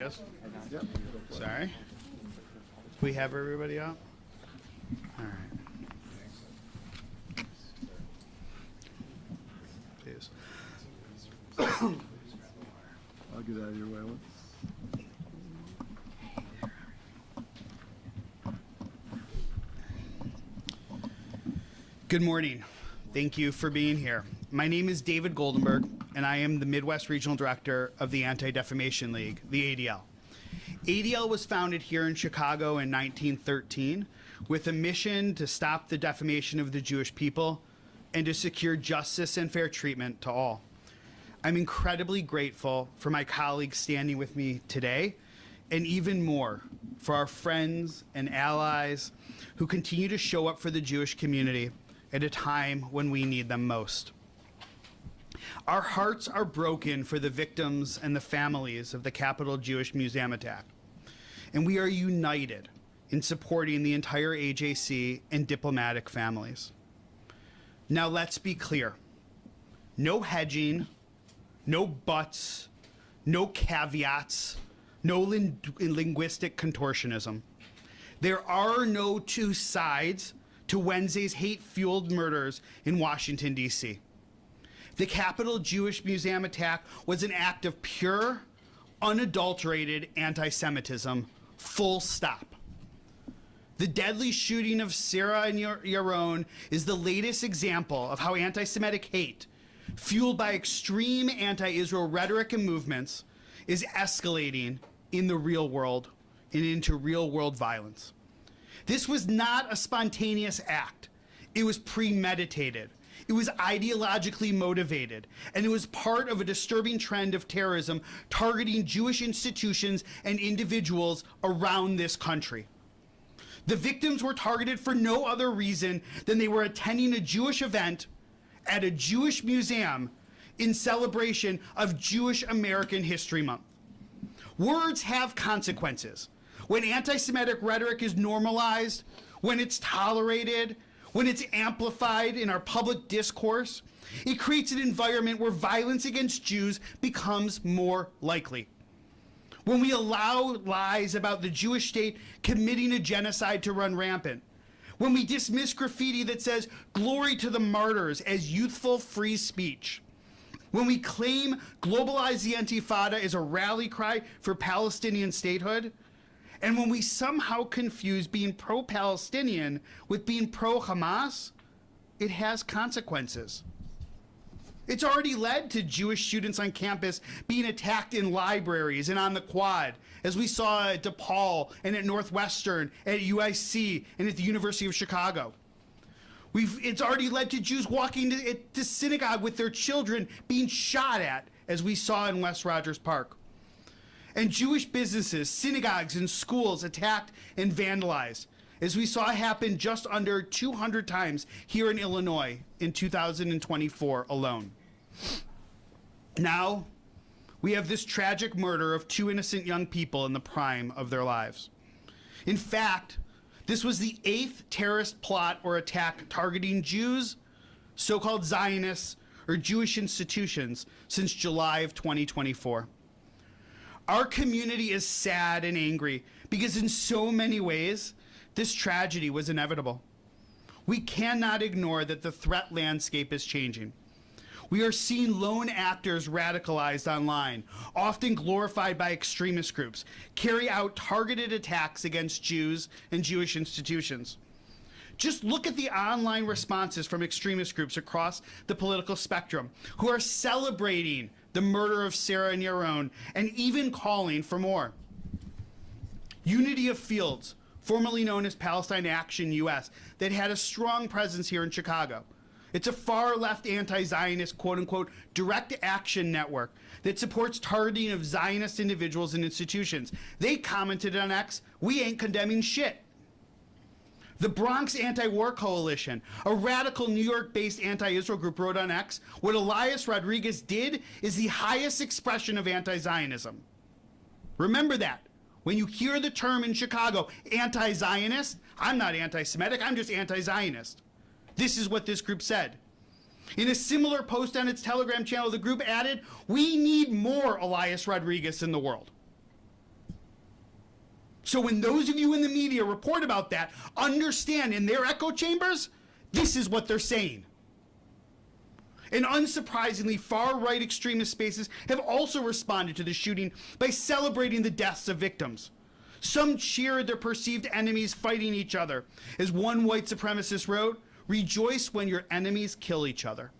Yes. Yep. Sorry. We have everybody out? All right. Please. I'll get out of your way. Good morning. Thank you for being here. My name is David Goldenberg, and I am the Midwest Regional Director of the Anti-Defamation League, the ADL. ADL was founded here in Chicago in 1913 with a mission to stop the defamation of the Jewish people and to secure justice and fair treatment to all. I'm incredibly grateful for my colleagues standing with me today, and even more for our friends and allies who continue to show up for the Jewish community at a time when we need them most. Our hearts are broken for the victims and the families of the Capitol Jewish Museum attack, and we are united in supporting the entire AJC and diplomatic families. Now let's be clear. No hedging, no buts, no caveats, no linguistic contortionism. There are no two sides to Wednesday's hate-fueled murders in Washington, D.C. The Capitol Jewish Museum attack was an act of pure, unadulterated anti-Semitism, full stop. The deadly shooting of Sarah and Yaron is the latest example of how anti-Semitic hate, fueled by extreme anti-Israel rhetoric and movements, is escalating in the real world and into real-world violence. This was not a spontaneous act. It was premeditated. It was ideologically motivated, and it was part of a disturbing trend of terrorism targeting Jewish institutions and individuals around this country. The victims were targeted for no other reason than they were attending a Jewish event at a Jewish museum in celebration of Jewish American History Month. Words have consequences. When anti-Semitic rhetoric is normalized, when it's tolerated, when it's amplified in our public discourse, it creates an environment where violence against Jews becomes more likely. When we allow lies about the Jewish state committing a genocide to run rampant, when we dismiss graffiti that says "glory to the martyrs" as youthful free speech, when we claim globalize the Intifada as a rally cry for Palestinian statehood, and when we somehow confuse being pro-Palestinian with being pro-Hamas, it has consequences. It's already led to Jewish students on campus being attacked in libraries and on the quad, as we saw at DePaul and at Northwestern, at UIC, and at the University of Chicago. It's already led to Jews walking to synagogue with their children being shot at, as we saw in West Rogers Park. And Jewish businesses, synagogues, and schools attacked and vandalized, as we saw happen just under 200 times here in Illinois in 2024 alone. Now, we have this tragic murder of two innocent young people in the prime of their lives. In fact, this was the 8th terrorist plot or attack targeting Jews, so-called Zionists, or Jewish institutions since July of 2024. Our community is sad and angry because in so many ways, this tragedy was inevitable. We cannot ignore that the threat landscape is changing. We are seeing lone actors radicalized online, often glorified by extremist groups, carry out targeted attacks against Jews and Jewish institutions. Just look at the online responses from extremist groups across the political spectrum who are celebrating the murder of Sarah and Yaron and even calling for more. Unity of Fields, formerly known as Palestine Action US, that had a strong presence here in Chicago. It's a far-left anti-Zionist, quote-unquote, direct action network that supports targeting of Zionist individuals and institutions. They commented on X, "We ain't condemning shit." The Bronx Anti-War Coalition, a radical New York-based anti-Israel group, wrote on X, "What Elias Rodriguez did is the highest expression of anti-Zionism." Remember that. When you hear the term in Chicago, anti-Zionist, I'm not anti-Semitic, I'm just anti-Zionist. This is what this group said. In a similar post on its Telegram channel, the group added, "We need more Elias Rodriguez in the world." So when those of you in the media report about that, understand in their echo chambers, this is what they're saying. And unsurprisingly, far-right extremist spaces have also responded to the shooting by celebrating the deaths of victims. Some cheered their perceived enemies fighting each other. As one white supremacist wrote, "Rejoice when your enemies kill each other."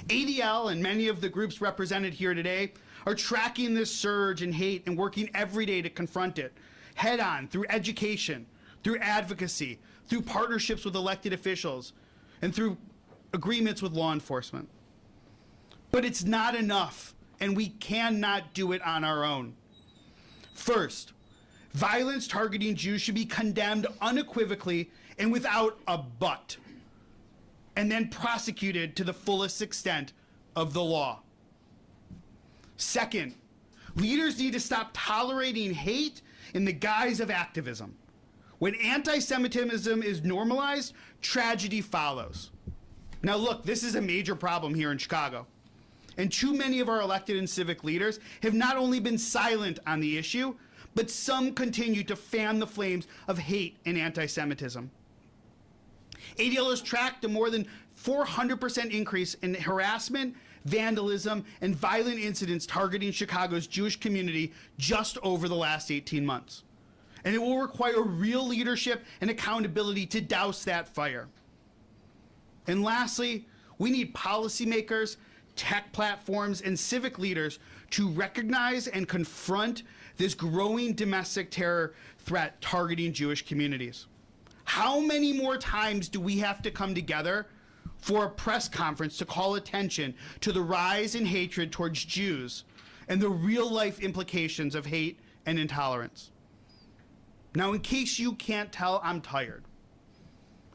ADL and many of the groups represented here today are tracking this surge in hate and working every day to confront it head on through education, through advocacy, through partnerships with elected officials, and through agreements with law enforcement. But it's not enough, and we cannot do it on our own. First, violence targeting Jews should be condemned unequivocally and without a but, and then prosecuted to the fullest extent of the law. Second, leaders need to stop tolerating hate in the guise of activism. When anti-Semitism is normalized, tragedy follows. Now look, this is a major problem here in Chicago. And too many of our elected and civic leaders have not only been silent on the issue, but some continue to fan the flames of hate and anti-Semitism. ADL has tracked a more than 400% increase in harassment, vandalism, and violent incidents targeting Chicago's Jewish community just over the last 18 months. And it will require real leadership and accountability to douse that fire. And lastly, we need policymakers, tech platforms, and civic leaders to recognize and confront this growing domestic terror threat targeting Jewish communities. How many more times do we have to come together for a press conference to call attention to the rise in hatred towards Jews and the real-life implications of hate and intolerance? Now, in case you can't tell, I'm tired.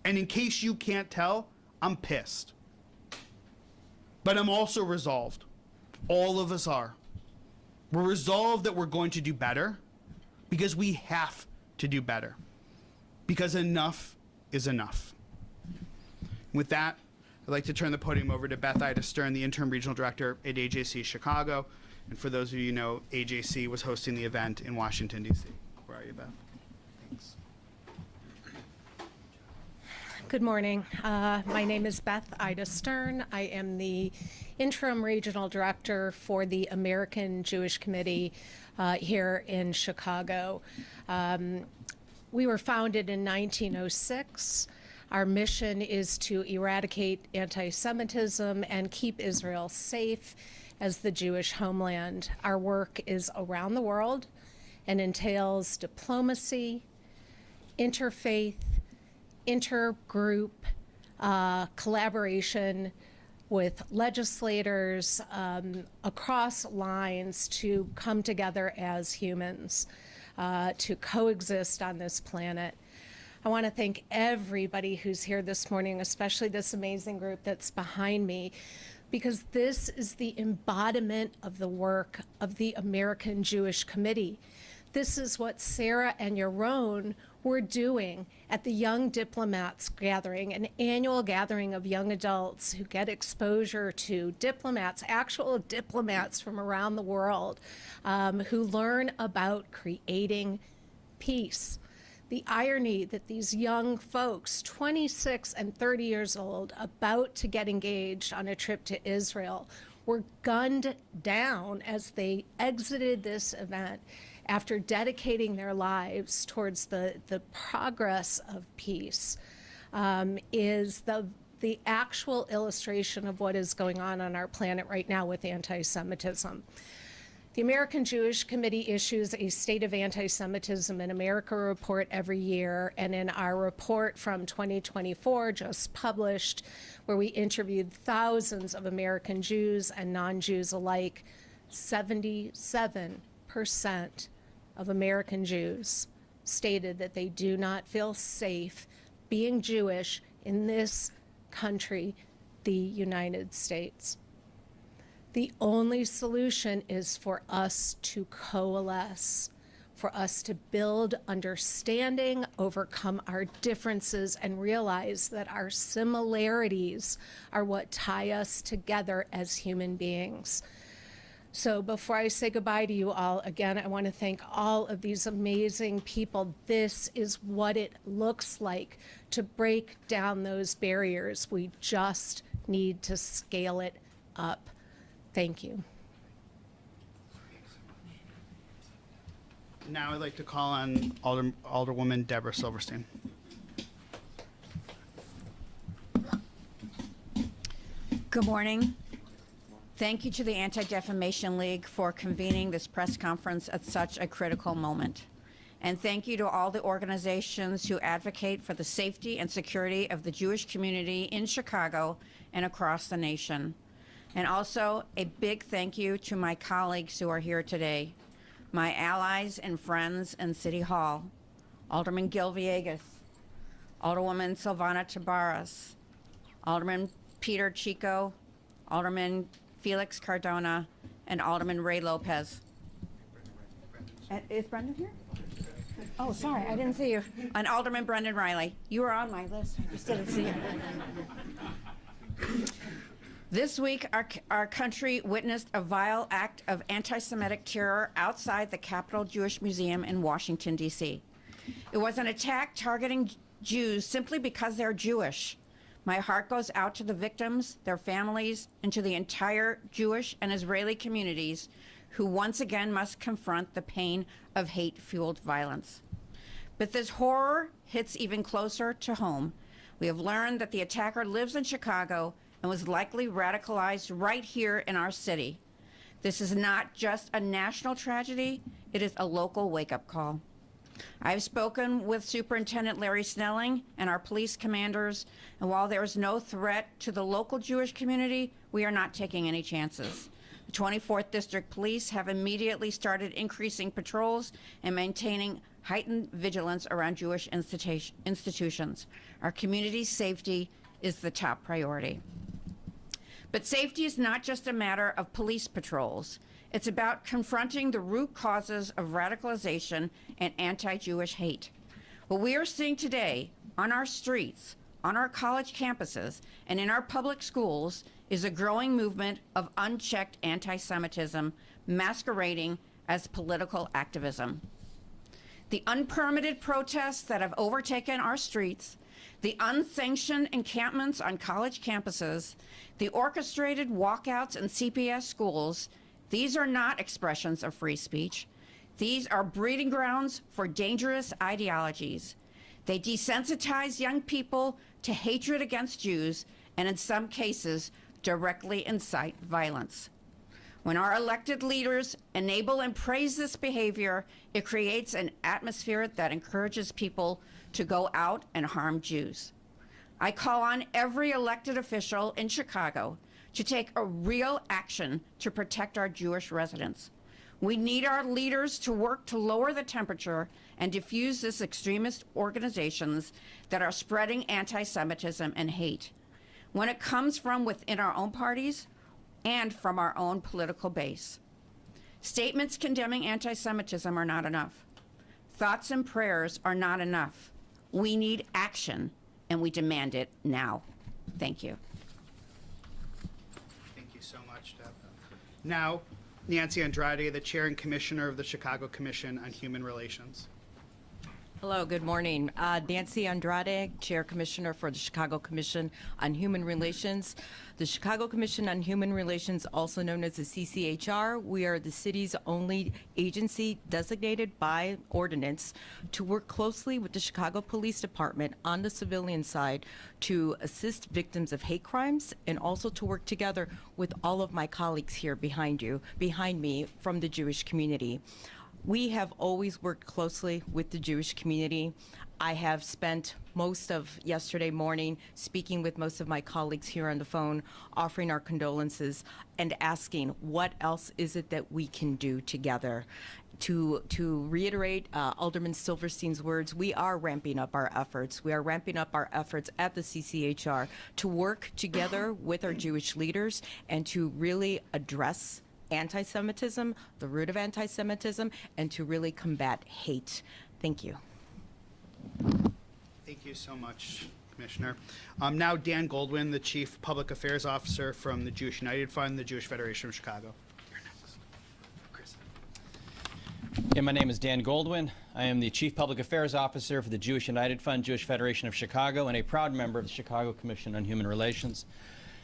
And in case you can't tell, I'm pissed. But I'm also resolved. All of us are. We're resolved that we're going to do better because we have to do better. Because enough is enough. With that, I'd like to turn the podium over to Beth Ida Stern, the Interim Regional Director at AJC Chicago. And for those of you who know, AJC was hosting the event in Washington, D.C. Where are you, Beth? Thanks. Good morning. My name is Beth Ida Stern. I am the Interim Regional Director for the American Jewish Committee here in Chicago. We were founded in 1906. Our mission is to eradicate anti-Semitism and keep Israel safe as the Jewish homeland. Our work is around the world and entails diplomacy, interfaith, intergroup collaboration with legislators across lines to come together as humans, to coexist on this planet. I want to thank everybody who's here this morning, especially this amazing group that's behind me, because this is the embodiment of the work of the American Jewish Committee. This is what Sarah and Yaron were doing at the Young Diplomats Gathering, an annual gathering of young adults who get exposure to diplomats, actual diplomats from around the world, who learn about creating peace. The irony that these young folks, 26 and 30 years old, about to get engaged on a trip to Israel, were gunned down as they exited this event after dedicating their lives towards the progress of peace, is the actual illustration of what is going on our planet right now with anti-Semitism. The American Jewish Committee issues a State of Anti-Semitism in America report every year, and in our report from 2024, just published, where we interviewed thousands of American Jews and non-Jews alike, 77% of American Jews stated that they do not feel safe being Jewish in this country, the United States. The only solution is for us to coalesce, for us to build understanding, overcome our differences, and realize that our similarities are what tie us together as human beings. So before I say goodbye to you all, again, I want to thank all of these amazing people. This is what it looks like to break down those barriers. We just need to scale it up. Thank you. Now I'd like to call on Alderwoman Deborah Silverstein. Good morning. Thank you to the Anti-Defamation League for convening this press conference at such a critical moment. And thank you to all the organizations who advocate for the safety and security of the Jewish community in Chicago and across the nation. And also a big thank you to my colleagues who are here today, my allies and friends in City Hall, Alderman Gil Villegas, Alderwoman Silvana Tabares, Alderman Peter Chico, Alderman Felix Cardona, and Alderman Ray Lopez. Is Brendan here? Oh, sorry, I didn't see you. And Alderman Brendan Riley. You were on my list. I just didn't see you. This week, our country witnessed a vile act of anti-Semitic terror outside the Capitol Jewish Museum in Washington, D.C. It was an attack targeting Jews simply because they're Jewish. My heart goes out to the victims, their families, and to the entire Jewish and Israeli communities who once again must confront the pain of hate-fueled violence. But this horror hits even closer to home. We have learned that the attacker lives in Chicago and was likely radicalized right here in our city. This is not just a national tragedy, it is a local wake-up call. I've spoken with Superintendent Larry Snelling and our police commanders, and while there is no threat to the local Jewish community, we are not taking any chances. The 24th District Police have immediately started increasing patrols and maintaining heightened vigilance around Jewish institutions. Our community's safety is the top priority. But safety is not just a matter of police patrols. It's about confronting the root causes of radicalization and anti-Jewish hate. What we are seeing today on our streets, on our college campuses, and in our public schools is a growing movement of unchecked anti-Semitism masquerading as political activism. The unpermitted protests that have overtaken our streets, the unsanctioned encampments on college campuses, the orchestrated walkouts in CPS schools, these are not expressions of free speech. These are breeding grounds for dangerous ideologies. They desensitize young people to hatred against Jews and in some cases directly incite violence. When our elected leaders enable and praise this behavior, it creates an atmosphere that encourages people to go out and harm Jews. I call on every elected official in Chicago to take a real action to protect our Jewish residents. We need our leaders to work to lower the temperature and defuse these extremist organizations that are spreading anti-Semitism and hate. When it comes from within our own parties and from our own political base. Statements condemning anti-Semitism are not enough. Thoughts and prayers are not enough. We need action, and we demand it now. Thank you. Thank you so much, Deb. Now, Nancy Andrade, the Chair and Commissioner of the Chicago Commission on Human Relations. Hello, good morning. Nancy Andrade, Chair Commissioner for the Chicago Commission on Human Relations. The Chicago Commission on Human Relations, also known as the CCHR, we are the city's only agency designated by ordinance to work closely with the Chicago Police Department on the civilian side to assist victims of hate crimes and also to work together with all of my colleagues here behind me from the Jewish community. We have always worked closely with the Jewish community. I have spent most of yesterday morning speaking with most of my colleagues here on the phone, offering our condolences and asking what else is it that we can do together. To reiterate Alderman Silverstein's words, we are ramping up our efforts. We are ramping up our efforts at the CCHR to work together with our Jewish leaders and to really address anti-Semitism, the root of anti-Semitism, and to really combat hate. Thank you. Thank you so much, Commissioner. Now, Dan Goldwin, the Chief Public Affairs Officer from the Jewish United Fund, the Jewish Federation of Chicago. You're next. My name is Dan Goldwin. I am the Chief Public Affairs Officer for the Jewish United Fund, Jewish Federation of Chicago, and a proud member of the Chicago Commission on Human Relations.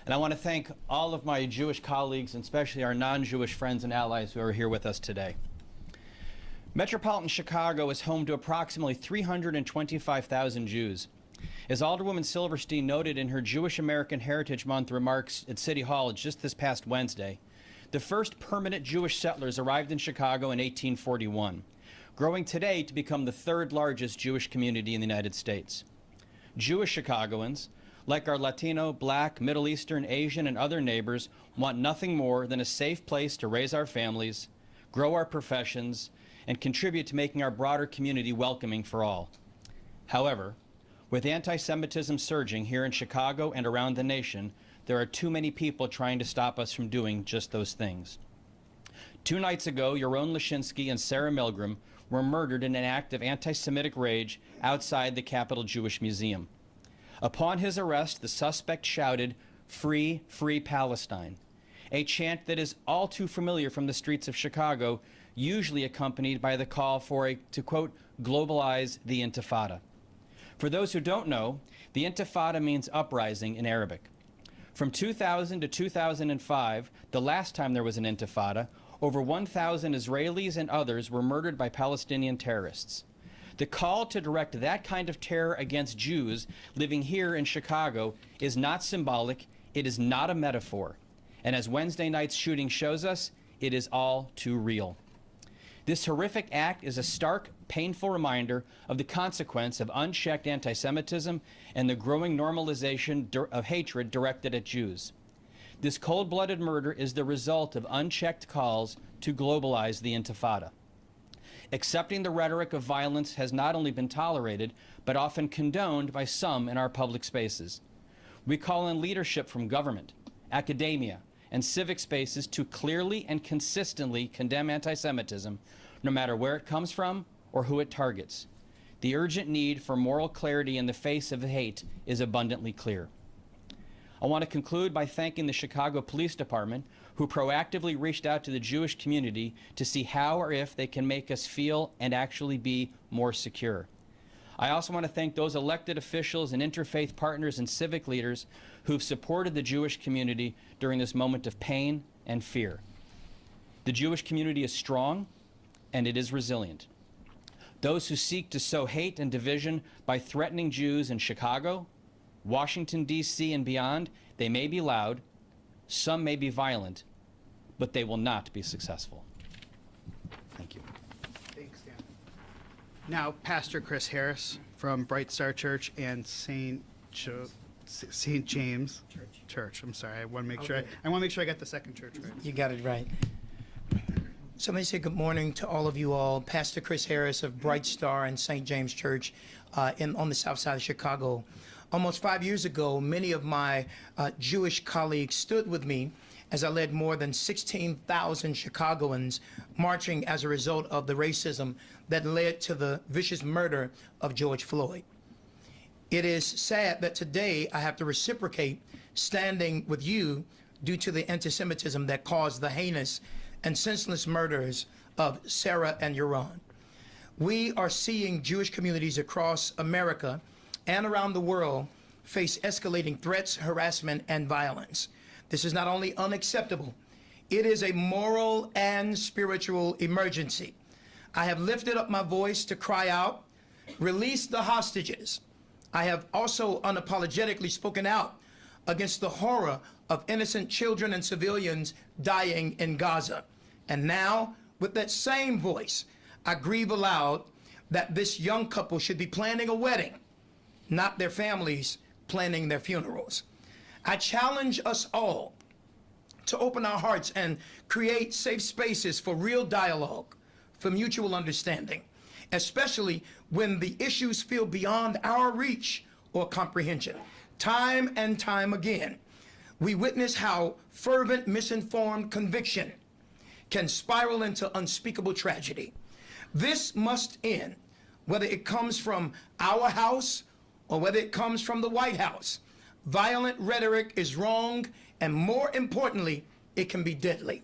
And I want to thank all of my Jewish colleagues, and especially our non-Jewish friends and allies who are here with us today. Metropolitan Chicago is home to approximately 325,000 Jews. As Alderwoman Silverstein noted in her Jewish American Heritage Month remarks at City Hall just this past Wednesday, the first permanent Jewish settlers arrived in Chicago in 1841, growing today to become the third largest Jewish community in the United States. Jewish Chicagoans, like our Latino, Black, Middle Eastern, Asian, and other neighbors, want nothing more than a safe place to raise our families, grow our professions, and contribute to making our broader community welcoming for all. However, with anti-Semitism surging here in Chicago and around the nation, there are too many people trying to stop us from doing just those things. 2 nights ago, Yaron Lashinsky and Sarah Milgram were murdered in an act of anti-Semitic rage outside the Capitol Jewish Museum. Upon his arrest, the suspect shouted, "Free, free Palestine," a chant that is all too familiar from the streets of Chicago, usually accompanied by the call for to quote, globalize the Intifada. For those who don't know, the Intifada means uprising in Arabic. From 2000 to 2005, the last time there was an Intifada, over 1,000 Israelis and others were murdered by Palestinian terrorists. The call to direct that kind of terror against Jews living here in Chicago is not symbolic, it is not a metaphor. And as Wednesday night's shooting shows us, it is all too real. This horrific act is a stark, painful reminder of the consequence of unchecked anti-Semitism and the growing normalization of hatred directed at Jews. This cold-blooded murder is the result of unchecked calls to globalize the Intifada. Accepting the rhetoric of violence has not only been tolerated, but often condoned by some in our public spaces. We call on leadership from government, academia, and civic spaces to clearly and consistently condemn anti-Semitism, no matter where it comes from or who it targets. The urgent need for moral clarity in the face of hate is abundantly clear. I want to conclude by thanking the Chicago Police Department, who proactively reached out to the Jewish community to see how or if they can make us feel and actually be more secure. I also want to thank those elected officials and interfaith partners and civic leaders who've supported the Jewish community during this moment of pain and fear. The Jewish community is strong and it is resilient. Those who seek to sow hate and division by threatening Jews in Chicago, Washington, D.C., and beyond, they may be loud, some may be violent, but they will not be successful. Thank you. Thanks, Dan. Now, Pastor Chris Harris from Bright Star Church and St. James Church. I'm sorry. I want to make sure. I want to make sure I got the second church right. You got it right. So let me say good morning to all of you all. Pastor Chris Harris of Bright Star and St. James Church on the south side of Chicago. Almost 5 years ago, many of my Jewish colleagues stood with me as I led more than 16,000 Chicagoans marching as a result of the racism that led to the vicious murder of George Floyd. It is sad that today I have to reciprocate standing with you due to the anti-Semitism that caused the heinous and senseless murders of Sarah and Yaron. We are seeing Jewish communities across America and around the world face escalating threats, harassment, and violence. This is not only unacceptable, it is a moral and spiritual emergency. I have lifted up my voice to cry out, release the hostages. I have also unapologetically spoken out against the horror of innocent children and civilians dying in Gaza. And now, with that same voice, I grieve aloud that this young couple should be planning a wedding, not their families planning their funerals. I challenge us all to open our hearts and create safe spaces for real dialogue, for mutual understanding, especially when the issues feel beyond our reach or comprehension. Time and time again, we witness how fervent, misinformed conviction can spiral into unspeakable tragedy. This must end, whether it comes from our house or whether it comes from the White House. Violent rhetoric is wrong, and more importantly, it can be deadly.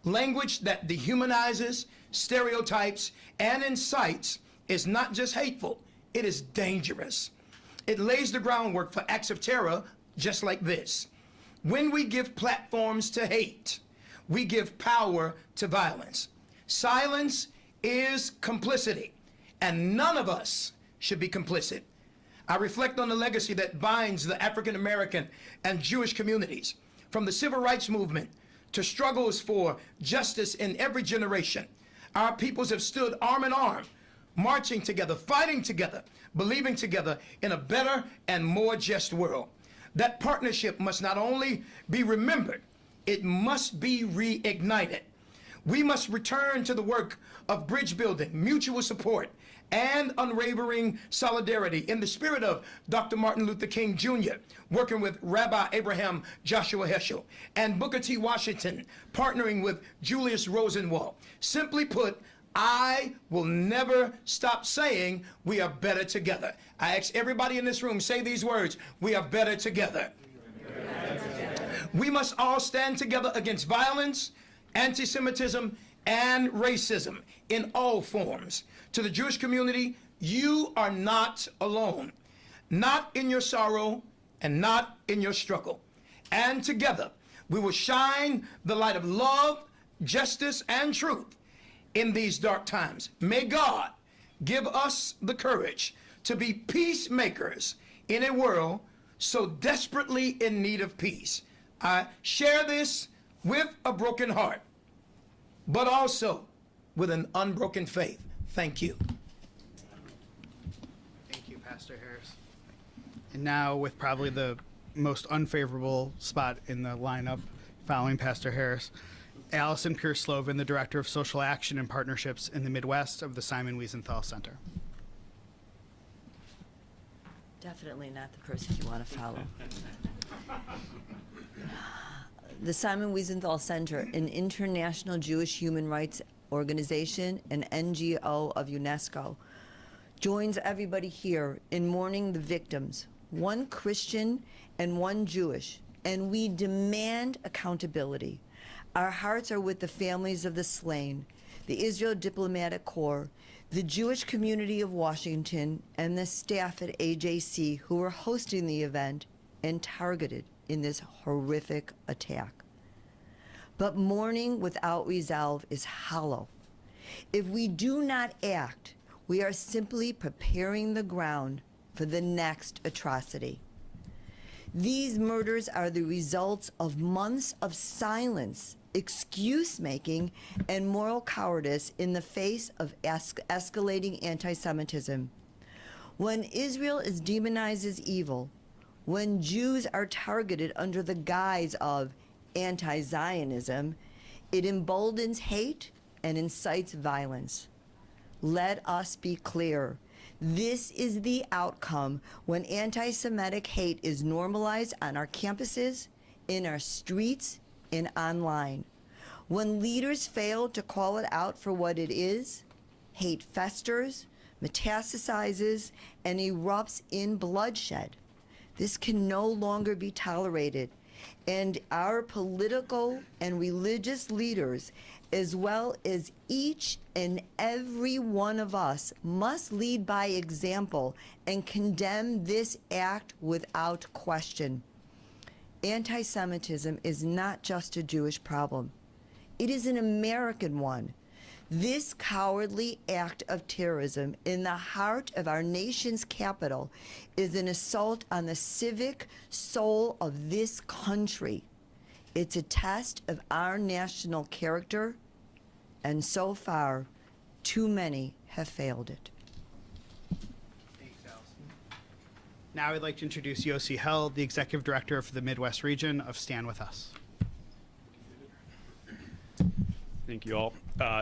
Language that dehumanizes, stereotypes, and incites is not just hateful, it is dangerous. It lays the groundwork for acts of terror just like this. When we give platforms to hate, we give power to violence. Silence is complicity, and none of us should be complicit. I reflect on the legacy that binds the African American and Jewish communities, from the civil rights movement to struggles for justice in every generation. Our peoples have stood arm in arm, marching together, fighting together, believing together in a better and more just world. That partnership must not only be remembered, it must be reignited. We must return to the work of bridge building, mutual support, and unwavering solidarity in the spirit of Dr. Martin Luther King Jr., working with Rabbi Abraham Joshua Heschel, and Booker T. Washington, partnering with Julius Rosenwald. Simply put, I will never stop saying we are better together. I ask everybody in this room, say these words: we are better together. We must all stand together against violence, anti-Semitism, and racism in all forms. To the Jewish community, you are not alone, not in your sorrow and not in your struggle. And together, we will shine the light of love, justice, and truth in these dark times. May God give us the courage to be peacemakers in a world so desperately in need of peace. I share this with a broken heart, but also with an unbroken faith. Thank you. Thank you, Pastor Harris. And now, with probably the most unfavorable spot in the lineup following Pastor Harris, Alison Kersland, the Director of Social Action and Partnerships in the Midwest of the Simon Wiesenthal Center. Definitely not the person you want to follow. The Simon Wiesenthal Center, an international Jewish human rights organization, an NGO of UNESCO, joins everybody here in mourning the victims, one Christian and one Jewish, and we demand accountability. Our hearts are with the families of the slain, the Israel Diplomatic Corps, the Jewish community of Washington, and the staff at AJC who were hosting the event and targeted in this horrific attack. But mourning without resolve is hollow. If we do not act, we are simply preparing the ground for the next atrocity. These murders are the results of months of silence, excuse-making, and moral cowardice in the face of escalating anti-Semitism. When Israel is demonized as evil, when Jews are targeted under the guise of anti-Zionism, it emboldens hate and incites violence. Let us be clear. This is the outcome when anti-Semitic hate is normalized on our campuses, in our streets, and online. When leaders fail to call it out for what it is, hate festers, metastasizes, and erupts in bloodshed. This can no longer be tolerated, and our political and religious leaders, as well as each and every one of us, must lead by example and condemn this act without question. Anti-Semitism is not just a Jewish problem. It is an American one. This cowardly act of terrorism in the heart of our nation's capital is an assault on the civic soul of this country. It's a test of our national character, and so far, too many have failed it. Thanks, Alison. Now I'd like to introduce Yosi Hell, the Executive Director for the Midwest region of Stand With Us. Thank you all.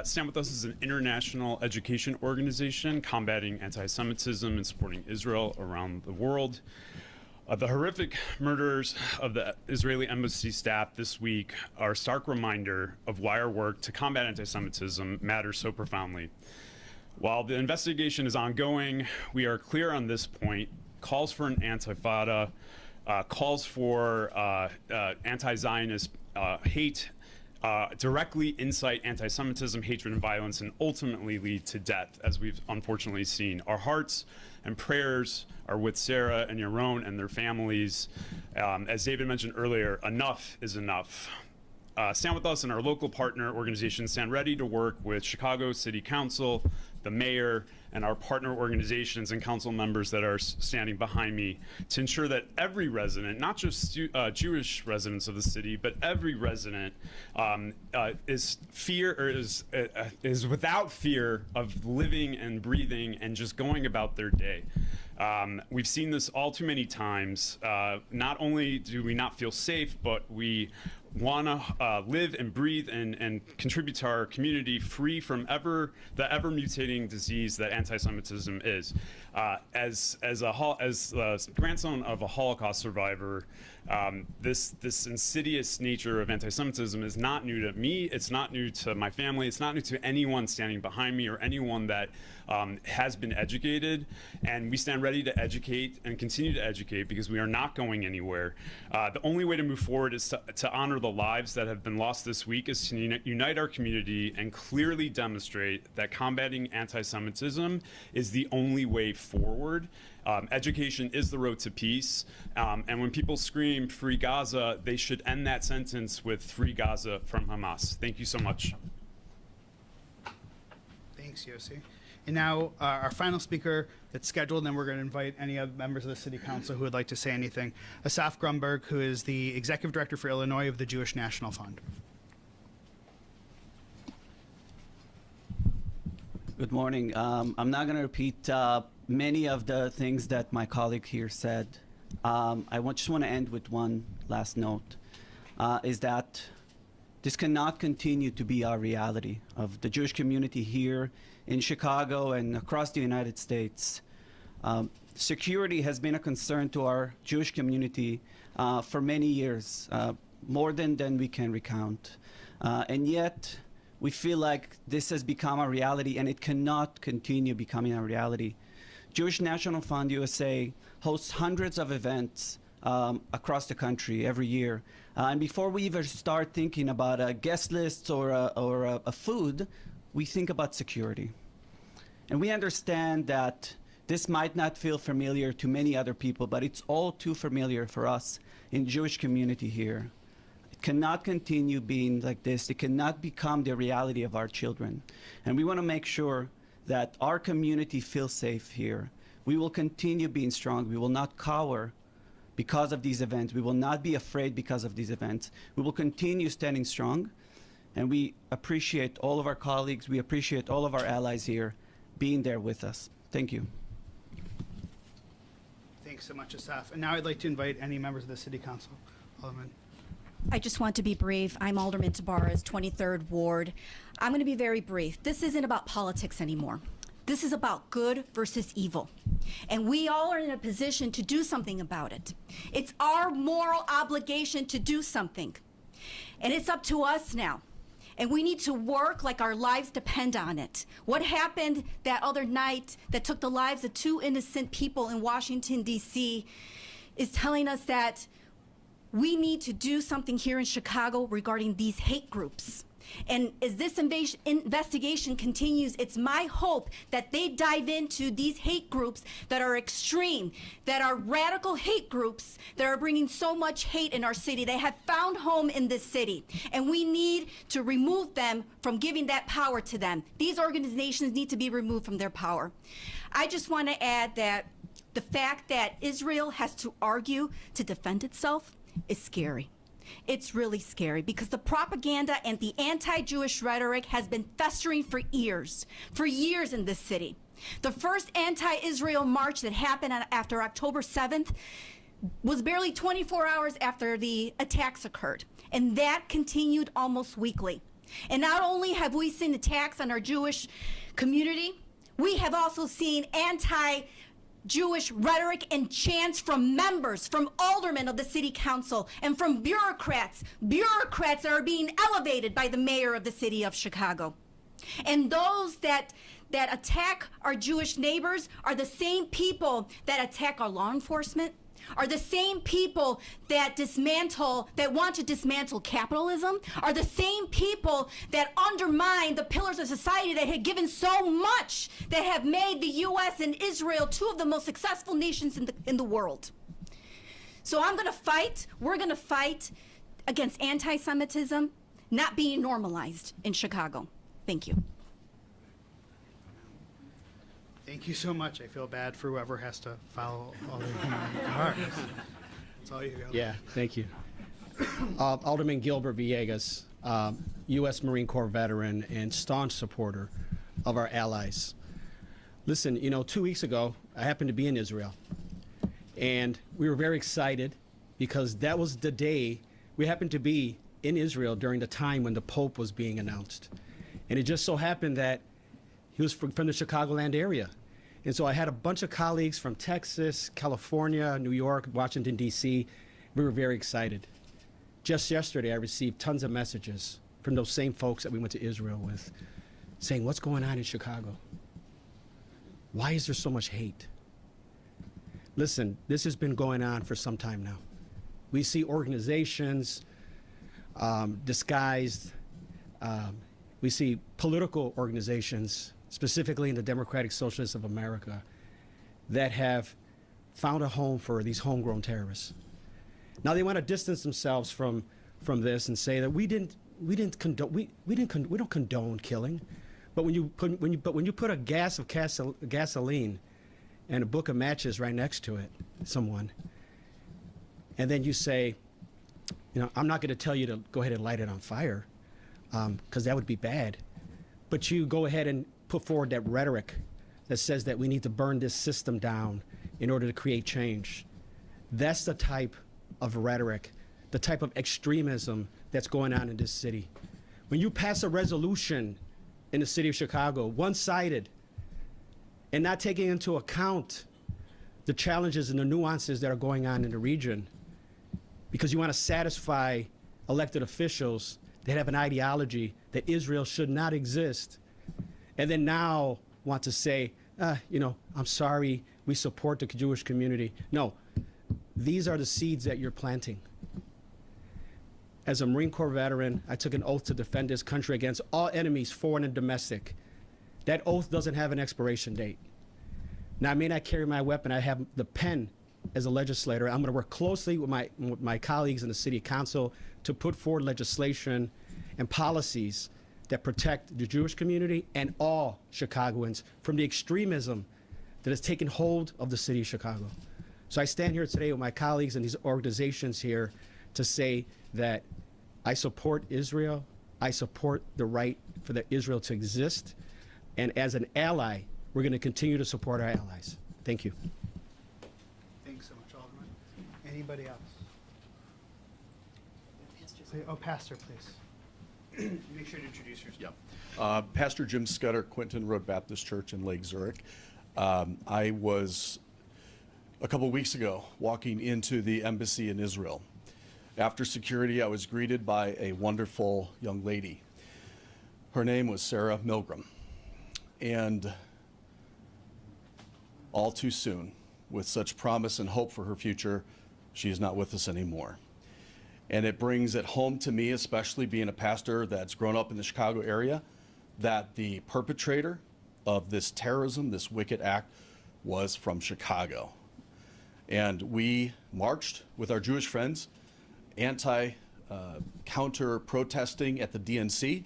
Stand With Us is an international education organization combating anti-Semitism and supporting Israel around the world. The horrific murders of the Israeli embassy staff this week are a stark reminder of why our work to combat anti-Semitism matters so profoundly. While the investigation is ongoing, we are clear on this point. Calls for an antifada, calls for anti-Zionist hate directly incite anti-Semitism, hatred, and violence, and ultimately lead to death, as we've unfortunately seen. Our hearts and prayers are with Sarah and Yaron and their families. As David mentioned earlier, enough is enough. Stand with us and our local partner organizations. Stand ready to work with Chicago City Council, the mayor, and our partner organizations and council members that are standing behind me to ensure that every resident, not just Jewish residents of the city, but every resident is without fear of living and breathing and just going about their day. We've seen this all too many times. Not only do we not feel safe, but we want to live and breathe and contribute to our community free from the ever mutating disease that anti-Semitism is. As the grandson of a Holocaust survivor, this insidious nature of anti-Semitism is not new to me. It's not new to my family. It's not new to anyone standing behind me or anyone that has been educated. And we stand ready to educate and continue to educate because we are not going anywhere. The only way to move forward is to honor the lives that have been lost this week, is to unite our community and clearly demonstrate that combating anti-Semitism is the only way forward. Education is the road to peace, and when people scream "Free Gaza," they should end that sentence with "Free Gaza from Hamas." Thank you so much. Thanks, Yosi. And now our final speaker that's scheduled, and then we're going to invite any other members of the City Council who would like to say anything. Assaf Grumbberg, who is the Executive Director for Illinois of the Jewish National Fund. Good morning. I'm not going to repeat many of the things that my colleague here said. I just want to end with one last note, is that this cannot continue to be our reality of the Jewish community here in Chicago and across the United States. Security has been a concern to our Jewish community for many years, more than we can recount. And yet, we feel like this has become a reality, and it cannot continue becoming a reality. Jewish National Fund USA hosts hundreds of events across the country every year. And before we even start thinking about a guest list or a food, we think about security. And we understand that this might not feel familiar to many other people, but it's all too familiar for us in Jewish community here. It cannot continue being like this. It cannot become the reality of our children. And we want to make sure that our community feels safe here. We will continue being strong. We will not cower because of these events. We will not be afraid because of these events. We will continue standing strong, and we appreciate all of our colleagues. We appreciate all of our allies here being there with us. Thank you. Thanks so much, Assaf. And now I'd like to invite any members of the City Council. Alderman. I just want to be brief. I'm Alderman Tabarez, 23rd Ward. I'm going to be very brief. This isn't about politics anymore. This is about good versus evil. And we all are in a position to do something about it. It's our moral obligation to do something. And it's up to us now. And we need to work like our lives depend on it. What happened that other night that took the lives of 2 innocent people in Washington, D.C. is telling us that we need to do something here in Chicago regarding these hate groups. And as this investigation continues, it's my hope that they dive into these hate groups that are extreme, that are radical hate groups that are bringing so much hate in our city. They have found home in this city, and we need to remove them from giving that power to them. These organizations need to be removed from their power. I just want to add that the fact that Israel has to argue to defend itself is scary. It's really scary because the propaganda and the anti-Jewish rhetoric has been festering for years in this city. The first anti-Israel march that happened after October 7th was barely 24 hours after the attacks occurred, and that continued almost weekly. And not only have we seen attacks on our Jewish community, we have also seen anti-Jewish rhetoric and chants from members, from aldermen of the city council, and from bureaucrats that are being elevated by the mayor of the city of Chicago. And those that attack our Jewish neighbors are the same people that attack our law enforcement, are the same people that want to dismantle capitalism, are the same people that undermine the pillars of society that had given so much, that have made the U.S. and Israel two of the most successful nations in the world. So I'm going to fight, we're going to fight against anti-Semitism not being normalized in Chicago. Thank you. Thank you so much. I feel bad for whoever has to follow all the remarks. That's all you got. Yeah, thank you. Alderman Gilbert Villegas, U.S. Marine Corps veteran and staunch supporter of our allies. Listen, 2 weeks ago, I happened to be in Israel. And we were very excited because that was the day we happened to be in Israel during the time when the Pope was being announced. And it just so happened that he was from the Chicagoland area. And so I had a bunch of colleagues from Texas, California, New York, Washington, D.C. We were very excited. Just yesterday, I received tons of messages from those same folks that we went to Israel with saying, what's going on in Chicago? Why is there so much hate? Listen, this has been going on for some time now. We see organizations disguised. We see political organizations, specifically in the Democratic Socialists of America, that have found a home for these homegrown terrorists. Now they want to distance themselves from this and say that we don't condone killing, but when you put a gas of gasoline and a book of matches right next to it, someone, and then you say, I'm not going to tell you to go ahead and light it on fire, because that would be bad, but you go ahead and put forward that rhetoric that says that we need to burn this system down in order to create change. That's the type of rhetoric, the type of extremism that's going on in this city. When you pass a resolution in the city of Chicago, one-sided, and not taking into account the challenges and the nuances that are going on in the region, because you want to satisfy elected officials that have an ideology that Israel should not exist, and then now want to say, I'm sorry, we support the Jewish community. No, these are the seeds that you're planting. As a Marine Corps veteran, I took an oath to defend this country against all enemies, foreign and domestic. That oath doesn't have an expiration date. Now, I may not carry my weapon. I have the pen as a legislator. I'm going to work closely with my colleagues in the City Council to put forward legislation and policies that protect the Jewish community and all Chicagoans from the extremism that has taken hold of the city of Chicago. So I stand here today with my colleagues and these organizations here to say that I support Israel. I support the right for Israel to exist. And as an ally, we're going to continue to support our allies. Thank you. Thanks so much, Alderman. Anybody else? Pastor, please. Make sure to introduce yourself. Yeah. Pastor Jim Scudder, Quinton Road Baptist Church in Lake Zurich. I was, a couple weeks ago, walking into the embassy in Israel. After security, I was greeted by a wonderful young lady. Her name was Sarah Milgram. And all too soon, with such promise and hope for her future, she is not with us anymore. And it brings it home to me, especially being a pastor that's grown up in the Chicago area, that the perpetrator of this terrorism, this wicked act, was from Chicago. And we marched with our Jewish friends, counter protesting at the DNC.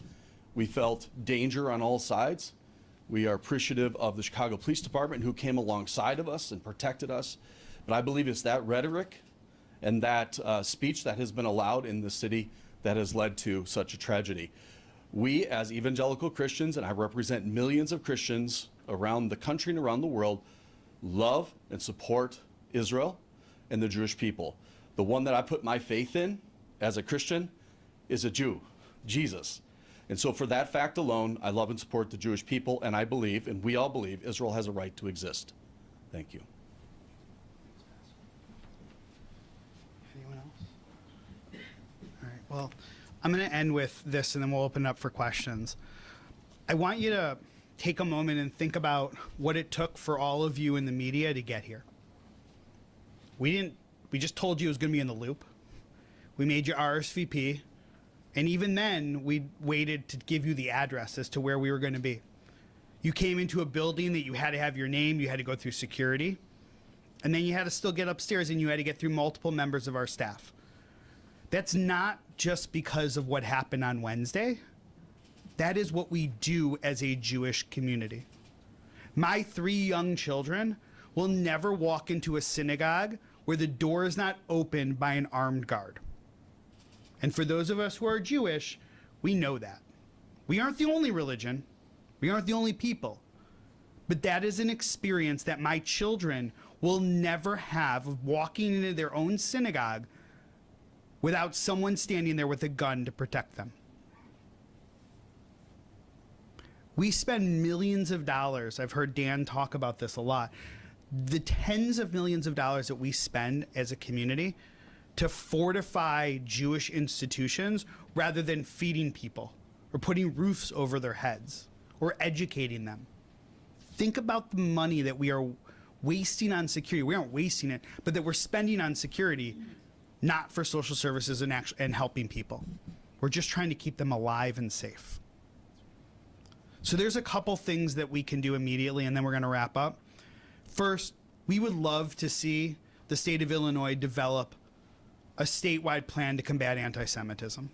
We felt danger on all sides. We are appreciative of the Chicago Police Department who came alongside of us and protected us. But I believe it's that rhetoric and that speech that has been allowed in the city that has led to such a tragedy. We, as evangelical Christians, and I represent millions of Christians around the country and around the world, love and support Israel and the Jewish people. The one that I put my faith in as a Christian is a Jew, Jesus. And so for that fact alone, I love and support the Jewish people, and I believe, and we all believe, Israel has a right to exist. Thank you. Anyone else? All right, well, I'm going to end with this, and then we'll open up for questions. I want you to take a moment and think about what it took for all of you in the media to get here. We didn't We just told you it was going to be in the loop. We made you RSVP. And even then, we waited to give you the address as to where we were going to be. You came into a building that you had to have your name, you had to go through security, and then you had to still get upstairs and you had to get through multiple members of our staff. That's not just because of what happened on Wednesday. That is what we do as a Jewish community. My 3 young children will never walk into a synagogue where the door is not opened by an armed guard. And for those of us who are Jewish, we know that. We aren't the only religion. We aren't the only people. But that is an experience that my children will never have of walking into their own synagogue without someone standing there with a gun to protect them. We spend millions of dollars. I've heard Dan talk about this a lot. The tens of millions of dollars that we spend as a community to fortify Jewish institutions rather than feeding people or putting roofs over their heads or educating them. Think about the money that we are wasting on security. We aren't wasting it, but that we're spending on security, not for social services and helping people. We're just trying to keep them alive and safe. So there's a couple things that we can do immediately, and then we're going to wrap up. First, we would love to see the state of Illinois develop a statewide plan to combat anti-Semitism.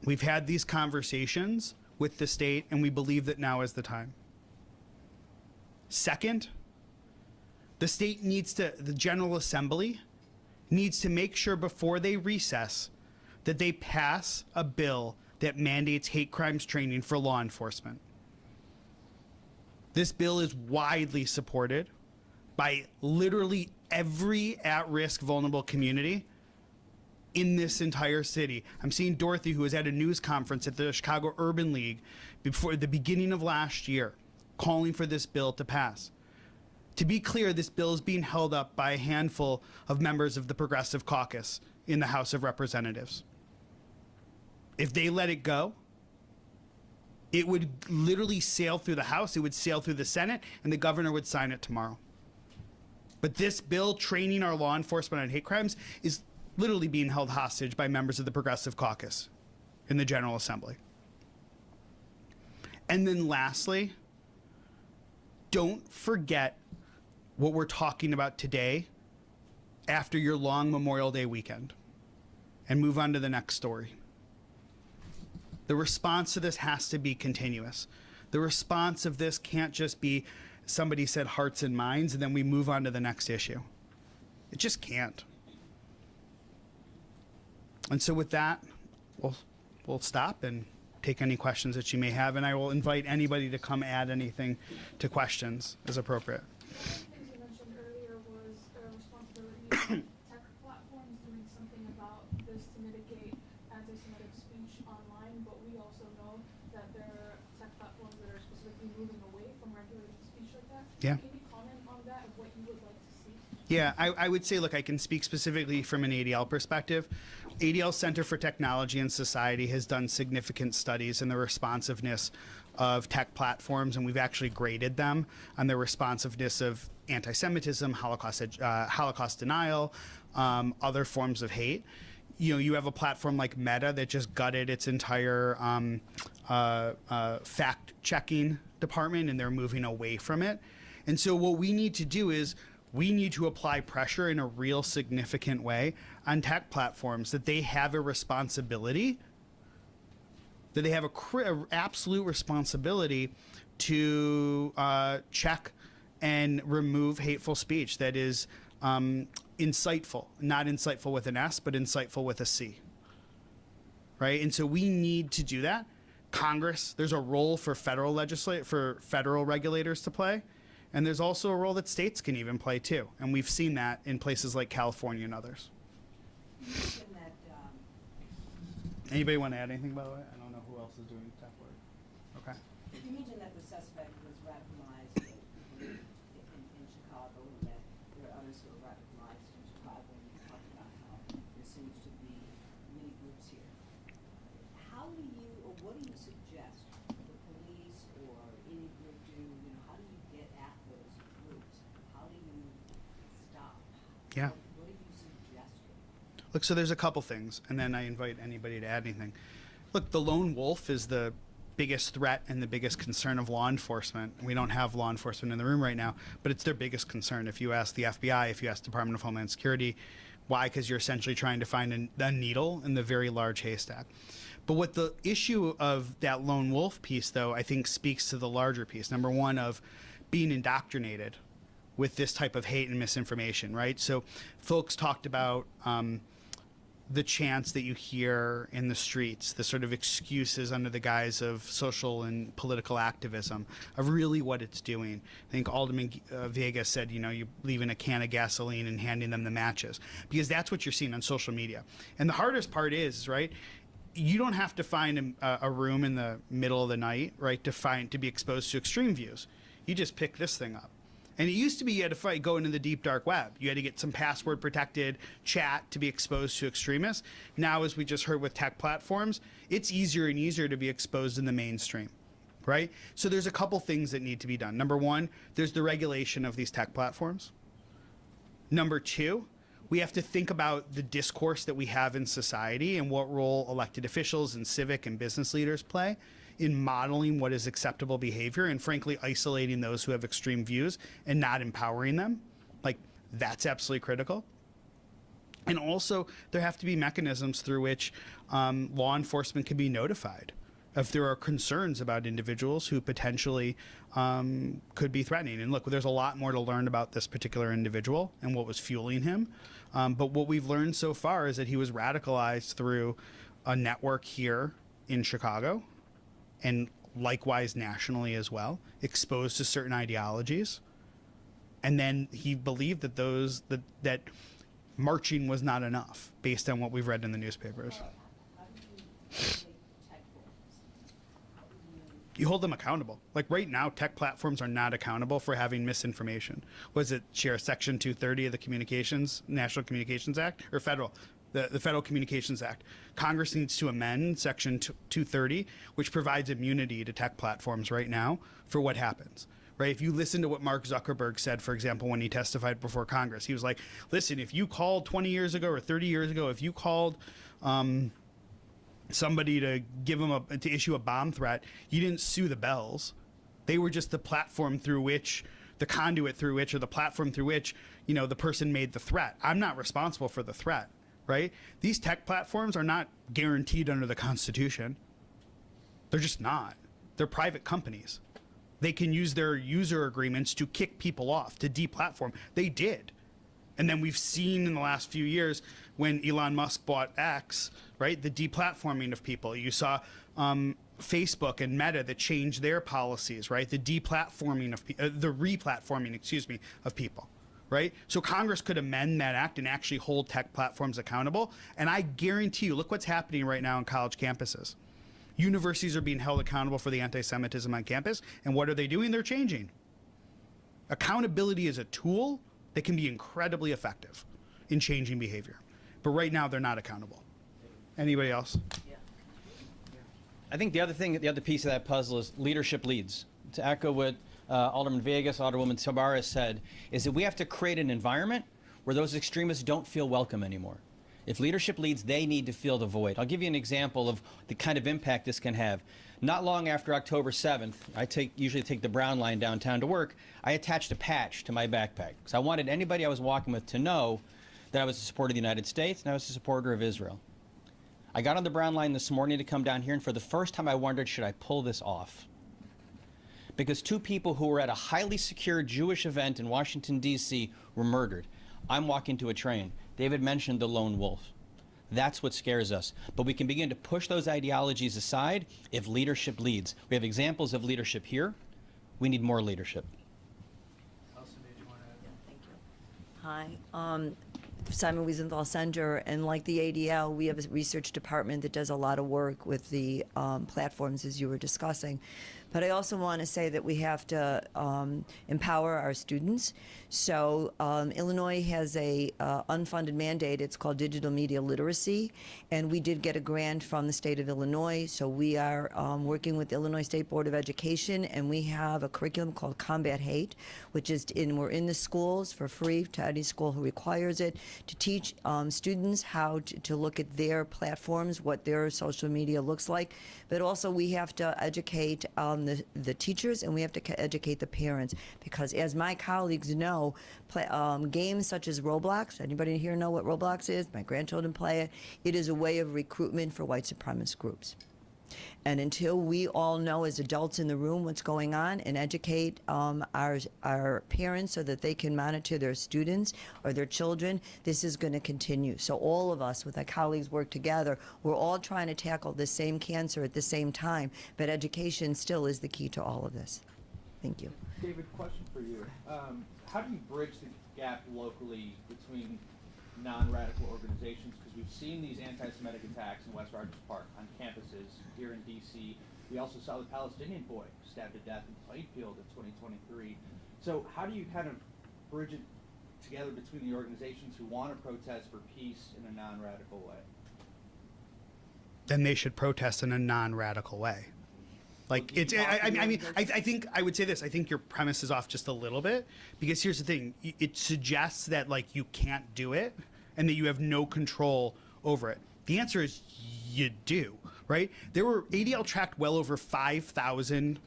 We've had these conversations with the state, and we believe that now is the time. Second, the state needs to, the General Assembly needs to make sure before they recess that they pass a bill that mandates hate crimes training for law enforcement. This bill is widely supported by literally every at-risk vulnerable community in this entire city. I'm seeing Dorothy, who was at a news conference at the Chicago Urban League before the beginning of last year, calling for this bill to pass. To be clear, this bill is being held up by a handful of members of the Progressive Caucus in the House of Representatives. If they let it go, it would literally sail through the House, it would sail through the Senate, and the governor would sign it tomorrow. But this bill training our law enforcement on hate crimes is literally being held hostage by members of the Progressive Caucus in the General Assembly. And then lastly, don't forget what we're talking about today after your long Memorial Day weekend and move on to the next story. The response to this has to be continuous. The response of this can't just be somebody said hearts and minds and then we move on to the next issue. It just can't. And so with that, we'll stop and take any questions that you may have, and I will invite anybody to come add anything to questions as appropriate. Things you mentioned earlier was the responsibility of tech platforms doing something about this to mitigate anti-Semitic speech online, but we also know that there are tech platforms that are specifically moving away from regulating speech like that. Yeah. Can you comment on that and what you would like to see? Yeah, I would say, look, I can speak specifically from an ADL perspective. ADL Center for Technology and Society has done significant studies in the responsiveness of tech platforms, and we've actually graded them on their responsiveness of anti-Semitism, Holocaust denial, other forms of hate. You know, you have a platform like Meta that just gutted its entire fact-checking department, and they're moving away from it. And so what we need to do is we need to apply pressure in a real significant way on tech platforms that they have a responsibility, that they have a absolute responsibility to check and remove hateful speech that is insightful, not insightful with an S, but insightful with a C. Right? And so we need to do that. Congress, there's a role for federal regulators to play. And there's also a role that states can even play too. And we've seen that in places like California and others. Anybody want to add anything, by the way? I don't know who else is doing tech work. Okay. You mentioned that the suspect was radicalized in Chicago, and that there are others who are radicalized in Chicago, and you talked about how there seems to be many groups here. How do you, or what do you suggest the police or any group do, how do you get at those groups? How do you stop? Yeah. What do you suggest? Look, so there's a couple things, and then I invite anybody to add anything. Look, the lone wolf is the biggest threat and the biggest concern of law enforcement. We don't have law enforcement in the room right now, but it's their biggest concern. If you ask the FBI, if you ask Department of Homeland Security, why? Because you're essentially trying to find a needle in the very large haystack. But what the issue of that lone wolf piece, though, I think speaks to the larger piece. Number one, of being indoctrinated with this type of hate and misinformation, right? So folks talked about the chants that you hear in the streets, the sort of excuses under the guise of social and political activism, of really what it's doing. I think Alderman Vega said, you leaving a can of gasoline and handing them the matches, because that's what you're seeing on social media. And the hardest part is, right, you don't have to find a room in the middle of the night, right, to be exposed to extreme views. You just pick this thing up. And it used to be you had to go into the deep dark web. You had to get some password protected chat to be exposed to extremists. Now, as we just heard with tech platforms, it's easier and easier to be exposed in the mainstream, right? So there's a couple things that need to be done. Number one, there's the regulation of these tech platforms. Number two, we have to think about the discourse that we have in society and what role elected officials and civic and business leaders play in modeling what is acceptable behavior, and frankly isolating those who have extreme views and not empowering them. Like, that's absolutely critical. And also, there have to be mechanisms through which law enforcement can be notified if there are concerns about individuals who potentially could be threatening. And look, there's a lot more to learn about this particular individual and what was fueling him. But what we've learned so far is that he was radicalized through a network here in Chicago, and likewise nationally as well, exposed to certain ideologies. And then he believed that that marching was not enough, based on what we've read in the newspapers. You hold them accountable. Like right now, tech platforms are not accountable for having misinformation. Was it, Chair, Section 230 of the National Communications Act, or federal? The Federal Communications Act. Congress needs to amend Section 230, which provides immunity to tech platforms right now for what happens. Right? If you listen to what Mark Zuckerberg said, for example, when he testified before Congress, he was like, listen, if you called 20 years ago or 30 years ago, if you called somebody to to issue a bomb threat, you didn't sue the bells. They were just the platform through which, the conduit through which, or the platform through which, the person made the threat. I'm not responsible for the threat. Right? These tech platforms are not guaranteed under the Constitution. They're just not. They're private companies. They can use their user agreements to kick people off, to deplatform. They did. And then we've seen in the last few years when Elon Musk bought X, right, the deplatforming of people. You saw Facebook and Meta that changed their policies, right? The deplatforming of the replatforming, of people. Right? So Congress could amend that act and actually hold tech platforms accountable. And I guarantee you, look what's happening right now on college campuses. Universities are being held accountable for the anti-Semitism on campus. And what are they doing? They're changing. Accountability is a tool that can be incredibly effective in changing behavior. But right now, they're not accountable. Anybody else? I think the other piece of that puzzle is leadership leads. To echo what Alderman Vegas, Alderwoman Tabarez said, is that we have to create an environment where those extremists don't feel welcome anymore. If leadership leads, they need to fill the void. I'll give you an example of the kind of impact this can have. Not long after October 7th, I usually take the Brown Line downtown to work, I attached a patch to my backpack because I wanted anybody I was walking with to know that I was a supporter of the United States and I was a supporter of Israel. I got on the Brown Line this morning to come down here, and for the first time I wondered, should I pull this off? Because two people who were at a highly secure Jewish event in Washington, D.C. were murdered. I'm walking to a train. David mentioned the lone wolf. That's what scares us. But we can begin to push those ideologies aside if leadership leads. We have examples of leadership here. We need more leadership. Hi. Simon Wiesenthal Center, and like the ADL, we have a research department that does a lot of work with the platforms, as you were discussing. But I also want to say that we have to empower our students. So Illinois has a unfunded mandate. It's called Digital Media Literacy, and we did get a grant from the state of Illinois. So we are working with the Illinois State Board of Education, and we have a curriculum called Combat Hate, which is we're in the schools for free to any school who requires it, to teach students how to look at their platforms, what their social media looks like. But also we have to educate the teachers, and we have to educate the parents, because as my colleagues know, games such as Roblox, anybody here know what Roblox is? My grandchildren play it. It is a way of recruitment for white supremacist groups. And until we all know as adults in the room what's going on and educate our parents so that they can monitor their students or their children, this is going to continue. So all of us with our colleagues work together. We're all trying to tackle the same cancer at the same time, but education still is the key to all of this. Thank you. David, question for you. How do you bridge the gap locally between non-radical organizations? Because we've seen these anti-Semitic attacks in West Rogers Park on campuses here in D.C. We also saw the Palestinian boy stabbed to death in Plainfield in 2023. So how do you kind of bridge it together between the organizations who want to protest for peace in a non-radical way? Then they should protest in a non-radical way. Like, it's, I think I would say this. I think your premise is off just a little bit, because here's the thing. It suggests that, like, you can't do it and that you have no control over it. The answer is you do, right? ADL tracked well over 5,000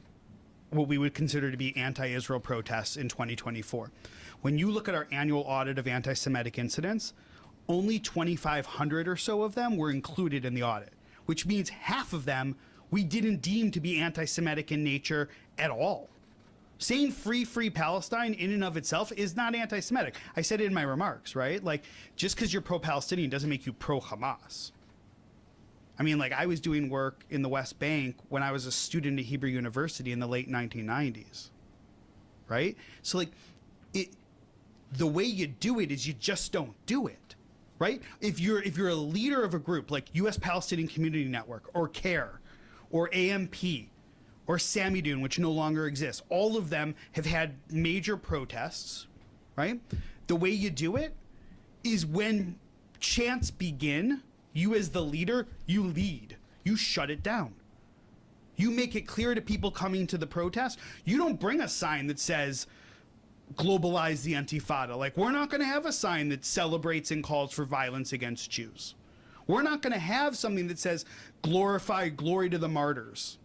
what we would consider to be anti-Israel protests in 2024. When you look at our annual audit of anti-Semitic incidents, only 2,500 or so of them were included in the audit, which means half of them we didn't deem to be anti-Semitic in nature at all. Saying free Palestine in and of itself is not anti-Semitic. I said it in my remarks, right? Like, just because you're pro-Palestinian doesn't make you pro-Hamas. I mean, like, I was doing work in the West Bank when I was a student at Hebrew University in the late 1990s, right? So, like, the way you do it is you just don't do it, right? If you're a leader of a group like U.S. Palestinian Community Network or CARE, or AMP, or Samidun, which no longer exists. All of them have had major protests, right? The way you do it is when chants begin, you as the leader, you lead. You shut it down. You make it clear to people coming to the protest. You don't bring a sign that says, globalize the Intifada. Like, we're not going to have a sign that celebrates and calls for violence against Jews. We're not going to have something that says, glorify glory to the martyrs.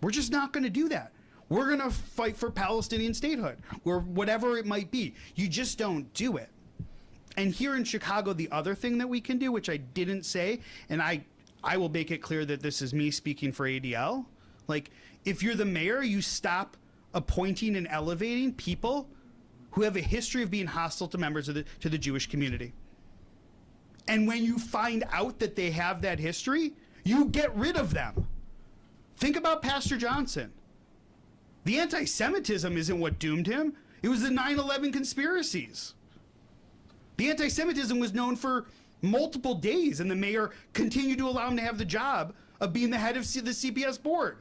We're just not going to do that. We're going to fight for Palestinian statehood, or whatever it might be. You just don't do it. And here in Chicago, the other thing that we can do, which I didn't say, and I will make it clear that this is me speaking for ADL, like, if you're the mayor, you stop appointing and elevating people who have a history of being hostile to members of to the Jewish community. And when you find out that they have that history, you get rid of them. Think about Pastor Johnson. The anti-Semitism isn't what doomed him. It was the 9/11 conspiracies. The anti-Semitism was known for multiple days, and the mayor continued to allow him to have the job of being the head of the CPS board.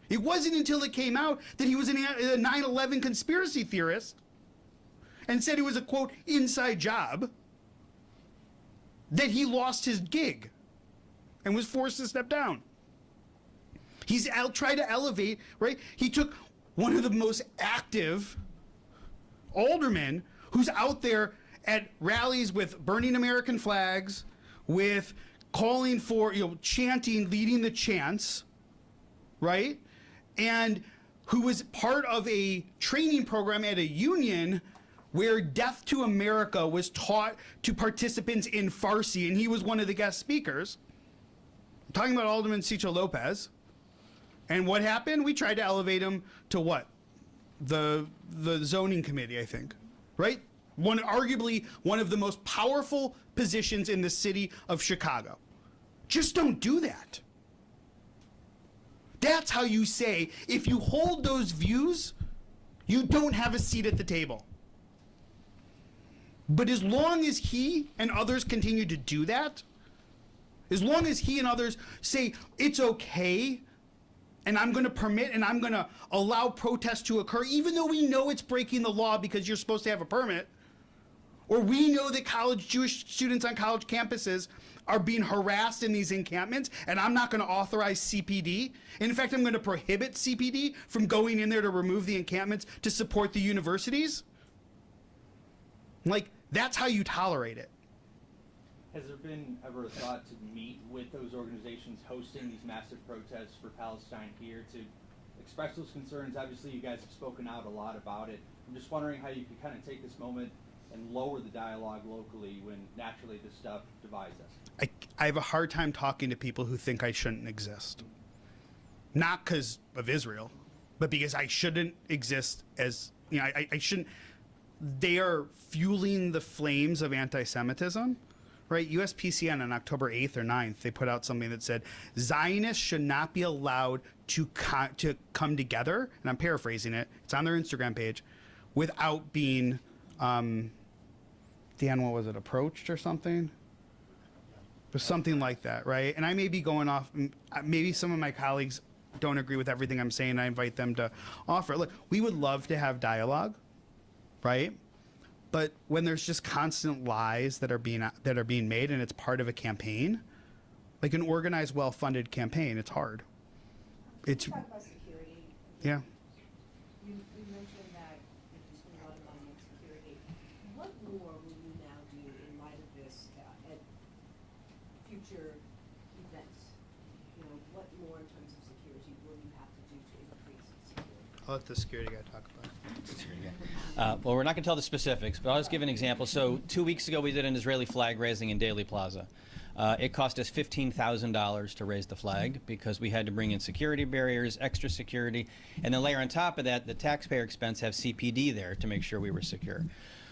It wasn't until it came out that he was a 9/11 conspiracy theorist and said it was a, quote, inside job, that he lost his gig and was forced to step down. He's tried to elevate, right? He took one of the most active aldermen who's out there at rallies with burning American flags, with calling for, chanting, leading the chants, right? And who was part of a training program at a union where Death to America was taught to participants in Farsi, and he was one of the guest speakers. I'm talking about Alderman Cicho Lopez. And what happened? We tried to elevate him to what? The zoning committee, I think, right? Arguably one of the most powerful positions in the city of Chicago. Just don't do that. That's how you say, if you hold those views, you don't have a seat at the table. But as long as he and others continue to do that, as long as he and others say it's okay And I'm going to permit and I'm going to allow protests to occur, even though we know it's breaking the law because you're supposed to have a permit. Or we know that Jewish students on college campuses are being harassed in these encampments, and I'm not going to authorize CPD. In fact, I'm going to prohibit CPD from going in there to remove the encampments to support the universities. Like, that's how you tolerate it. Has there been ever a thought to meet with those organizations hosting these massive protests for Palestine here to express those concerns? Obviously, you guys have spoken out a lot about it. I'm just wondering how you could kind of take this moment and lower the dialogue locally when naturally this stuff divides us. I have a hard time talking to people who think I shouldn't exist. Not because of Israel, but because I shouldn't exist as, you know, I shouldn't. They are fueling the flames of anti-Semitism. Right, USPCN on October 8th or 9th, they put out something that said Zionists should not be allowed to come together, and I'm paraphrasing it, it's on their Instagram page, without being, Dan, what was it, approached or something? But something like that, right? And I may be going off, maybe some of my colleagues don't agree with everything I'm saying, I invite them to offer. Look, we would love to have dialogue, right? But when there's just constant lies that are being made and it's part of a campaign, like an organized, well-funded campaign, it's hard. It's talk about security. Yeah. You mentioned that you spend a lot of money on security. What more will you now do in light of this at future events? You know, what more in terms of security will you have to do to increase security? I'll let the security guy talk about it. Well, we're not going to tell the specifics, but I'll just give an example. So 2 weeks ago, we did an Israeli flag raising in Daly Plaza. It cost us $15,000 to raise the flag because we had to bring in security barriers, extra security, and then layer on top of that, the taxpayer expense have CPD there to make sure we were secure.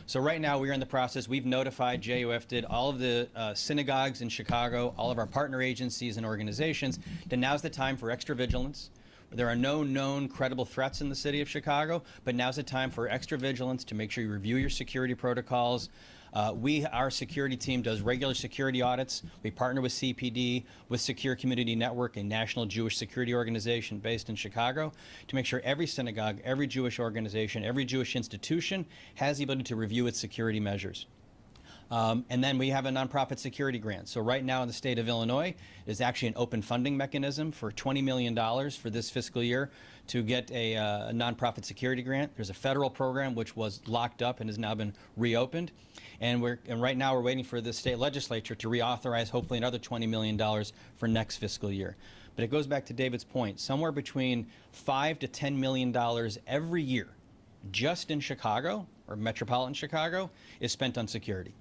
So right now, we're in the process. We've notified, JUF did, all of the synagogues in Chicago, all of our partner agencies and organizations, that now's the time for extra vigilance. There are no known credible threats in the city of Chicago, but now's the time for extra vigilance to make sure you review your security protocols. Our security team does regular security audits. We partner with CPD, with Secure Community Network, a national Jewish security organization based in Chicago, to make sure every synagogue, every Jewish organization, every Jewish institution has the ability to review its security measures. And then we have a nonprofit security grant. So right now in the state of Illinois, there's actually an open funding mechanism for $20 million for this fiscal year to get a nonprofit security grant. There's a federal program which was locked up and has now been reopened. And right now we're waiting for the state legislature to reauthorize hopefully another $20 million for next fiscal year. But it goes back to David's point, somewhere between $5 to $10 million every year just in Chicago, or metropolitan Chicago, is spent on security.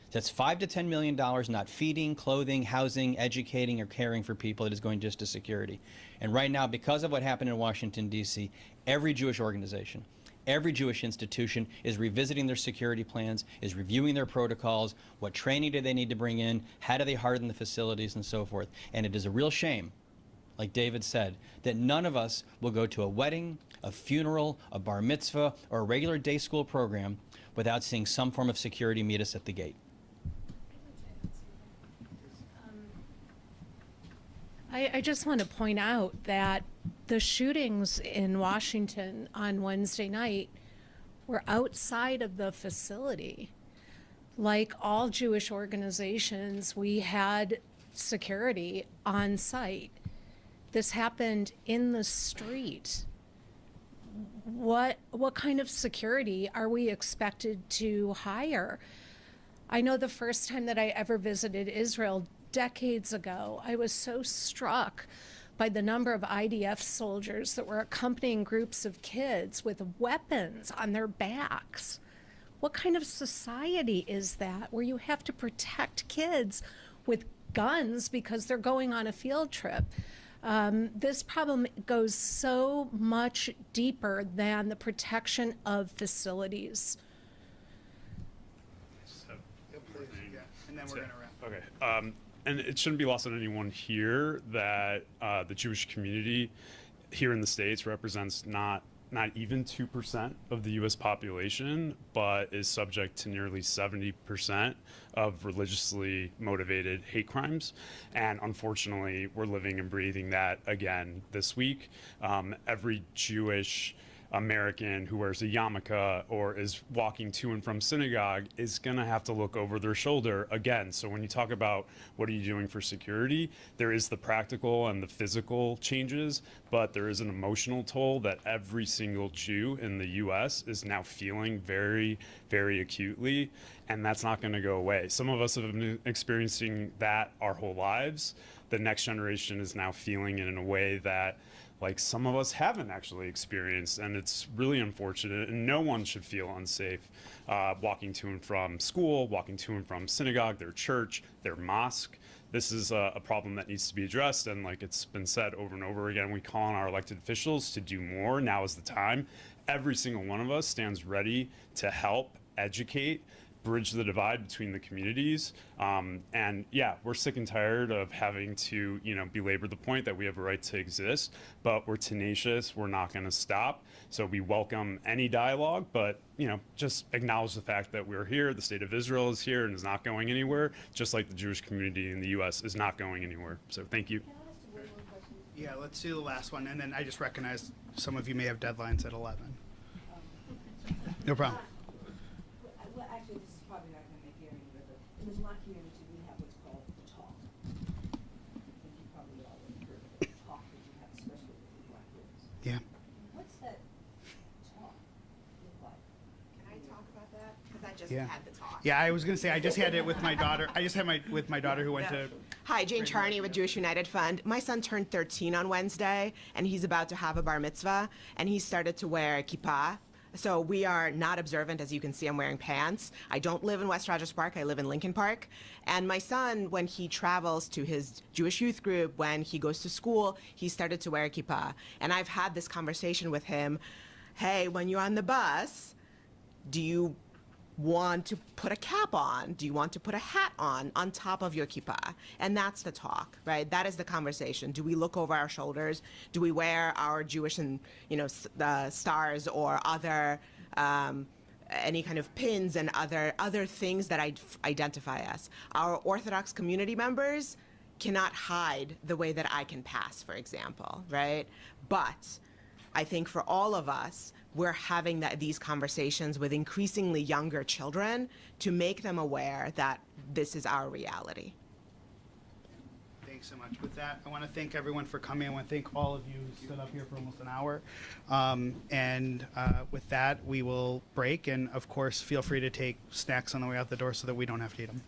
That's $5 to $10 million not feeding, clothing, housing, educating, or caring for people. It is going just to security. And right now, because of what happened in Washington, D.C., every Jewish organization, every Jewish institution is revisiting their security plans, is reviewing their protocols, what training do they need to bring in, how do they harden the facilities, and so forth. And it is a real shame, like David said, that none of us will go to a wedding, a funeral, a bar mitzvah, or a regular day school program without seeing some form of security meet us at the gate. I just want to point out that the shootings in Washington on Wednesday night were outside of the facility. Like all Jewish organizations, we had security on site. This happened in the street. What kind of security are we expected to hire? I know the first time that I ever visited Israel decades ago, I was so struck by the number of IDF soldiers that were accompanying groups of kids with weapons on their backs. What kind of society is that where you have to protect kids with guns because they're going on a field trip? This problem goes so much deeper than the protection of facilities. And then we're going to wrap. Okay. And it shouldn't be lost on anyone here that the Jewish community here in the States represents not not even 2% of the US population, but is subject to nearly 70% of religiously motivated hate crimes. And unfortunately, we're living and breathing that again this week. Every Jewish American who wears a yarmulke or is walking to and from synagogue is going to have to look over their shoulder again. So when you talk about what are you doing for security, there is the practical and the physical changes, but there is an emotional toll that every single Jew in the US is now feeling very, very acutely, and that's not going to go away. Some of us have been experiencing that our whole lives. The next generation is now feeling it in a way that like some of us haven't actually experienced, and it's really unfortunate, and no one should feel unsafe walking to and from school, walking to and from synagogue, their church, their mosque. This is a problem that needs to be addressed, and like it's been said over and over again, we call on our elected officials to do more. Now is the time. Every single one of us stands ready to help educate, bridge the divide between the communities. And yeah, we're sick and tired of having to, belabor the point that we have a right to exist, but we're tenacious, we're not gonna stop. So we welcome any dialogue, but just acknowledge the fact that we're here, the state of Israel is here and is not going anywhere, just like the Jewish community in the US is not going anywhere. So thank you. Yeah, let's do the last one, and then I just recognize some of you may have deadlines at 11. No problem. Well, actually, this is probably not going to make hearing, but in the Black community, we have what's called the talk. I think you probably all have heard of the talk that you have, especially with the Black kids. Yeah. What's that talk look like? Can I talk about that? Because I just Yeah. had the talk. Yeah, I was gonna say I just had it with my daughter. I just had with my daughter who went to. Hi, Jane Charney with Jewish United Fund. My son turned 13 on Wednesday, and he's about to have a bar mitzvah, and he started to wear a kipah. So we are not observant. As you can see, I'm wearing pants. I don't live in West Rogers Park. I live in Lincoln Park. And my son, when he travels to his Jewish youth group, when he goes to school, he started to wear a kippah. And I've had this conversation with him. Hey, when you're on the bus, do you want to put a cap on? Do you want to put a hat on top of your kippah? And that's the talk, right? That is the conversation. Do we look over our shoulders? Do we wear our Jewish and stars or other any kind of pins and other things that identify us? Our Orthodox community members cannot hide the way that I can pass, for example, right? But I think for all of us, we're having these conversations with increasingly younger children to make them aware that this is our reality. Thanks so much. With that, I want to thank everyone for coming. I want to thank all of you who stood up here for almost an hour. With that, we will break. And of course, feel free to take snacks on the way out the door so that we don't have to eat them.